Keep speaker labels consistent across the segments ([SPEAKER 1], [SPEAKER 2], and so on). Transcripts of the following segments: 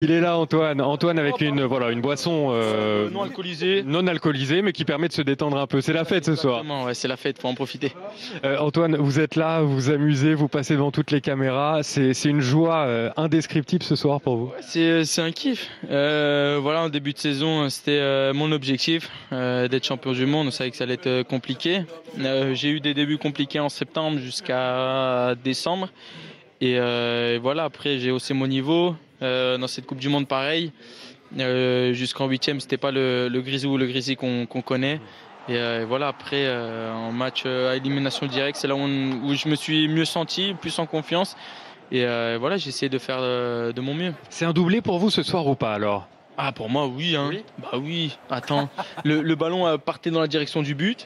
[SPEAKER 1] Il est là, Antoine. Antoine avec une boisson
[SPEAKER 2] Non alcoolisé.
[SPEAKER 1] non alcoolisée, mais qui permet de se détendre un peu. C'est la fête ce soir.
[SPEAKER 2] Exactement, ouais, c'est la fête, faut en profiter.
[SPEAKER 1] Antoine, vous êtes là, vous vous amusez, vous passez devant toutes les caméras. C'est une joie indescriptible ce soir pour vous.
[SPEAKER 2] C'est un kiff. Voilà, en début de saison, c'était mon objectif d'être champion du monde. On savait que ça allait être compliqué. J'ai eu des débuts compliqués en septembre jusqu'à décembre. Et voilà, après j'ai haussé mon niveau. Dans cette Coupe du Monde, pareil. Jusqu'en huitième, c'était pas le Grisou ou le Grisi qu'on connaît. Et voilà, après, en match à élimination directe, c'est là où je me suis mieux senti, plus en confiance. Et voilà, j'ai essayé de faire de mon mieux.
[SPEAKER 1] C'est un doublé pour vous ce soir ou pas alors?
[SPEAKER 2] Ah, pour moi, oui, hein.
[SPEAKER 1] Oui.
[SPEAKER 2] Bah oui, attends. Le ballon partait dans la direction du but.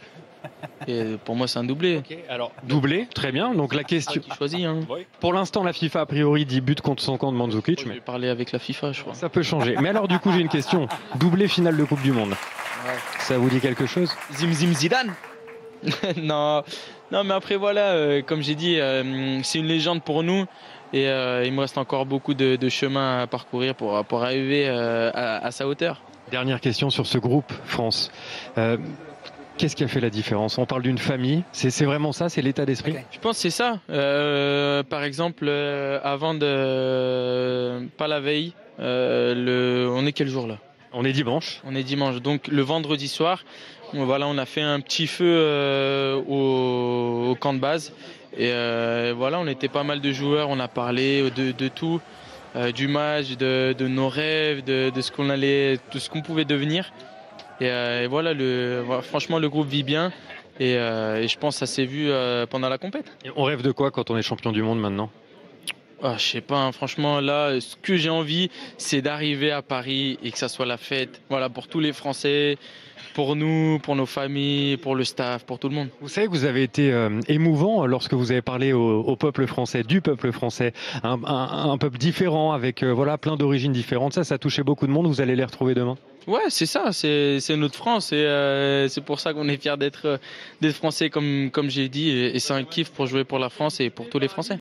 [SPEAKER 2] Et pour moi, c'est un doublé.
[SPEAKER 1] Alors doublé, très bien. Donc la question.
[SPEAKER 2] Qui choisit, hein.
[SPEAKER 1] Pour l'instant, la FIFA a priori dit but contre son camp de Mandzukic,
[SPEAKER 2] Je
[SPEAKER 1] mais
[SPEAKER 2] vais parler avec la FIFA, je crois.
[SPEAKER 1] ça peut changer. Mais alors du coup, j'ai une question. Doublé finale de Coupe du Monde.
[SPEAKER 2] Ouais.
[SPEAKER 1] Ça vous dit quelque chose?
[SPEAKER 2] Zim Zim Zidane. Non, non, mais après voilà, comme j'ai dit, c'est une légende pour nous et il me reste encore beaucoup de chemin à parcourir pour arriver à sa hauteur.
[SPEAKER 1] Dernière question sur ce groupe France. Qu'est-ce qui a fait la différence? On parle d'une famille, c'est vraiment ça, c'est l'état d'esprit?
[SPEAKER 2] Je pense que c'est ça. Par exemple, avant de pas la veille, on est quel jour là?
[SPEAKER 1] On est dimanche.
[SPEAKER 2] On est dimanche, donc le vendredi soir, voilà, on a fait un petit feu au camp de base. Et voilà, on était pas mal de joueurs, on a parlé de tout, du match, de nos rêves, de ce qu'on allait, de ce qu'on pouvait devenir. Et voilà, voilà, franchement, le groupe vit bien. Et je pense que ça s'est vu pendant la compète.
[SPEAKER 1] Et on rêve de quoi quand on est champion du monde maintenant?
[SPEAKER 2] Ah, je sais pas, hein, franchement, là, ce que j'ai envie, c'est d'arriver à Paris et que ça soit la fête. Voilà, pour tous les Français, pour nous, pour nos familles, pour le staff, pour tout le monde.
[SPEAKER 1] Vous savez que vous avez été émouvant lorsque vous avez parlé au peuple français, du peuple français, un peuple différent avec voilà plein d'origines différentes. Ça touchait beaucoup de monde. Vous allez les retrouver demain.
[SPEAKER 2] Ouais, c'est ça, c'est notre France. Et c'est pour ça qu'on est fiers d'être Français, comme j'ai dit. Et c'est un kiff pour jouer pour la France et pour tous les Français.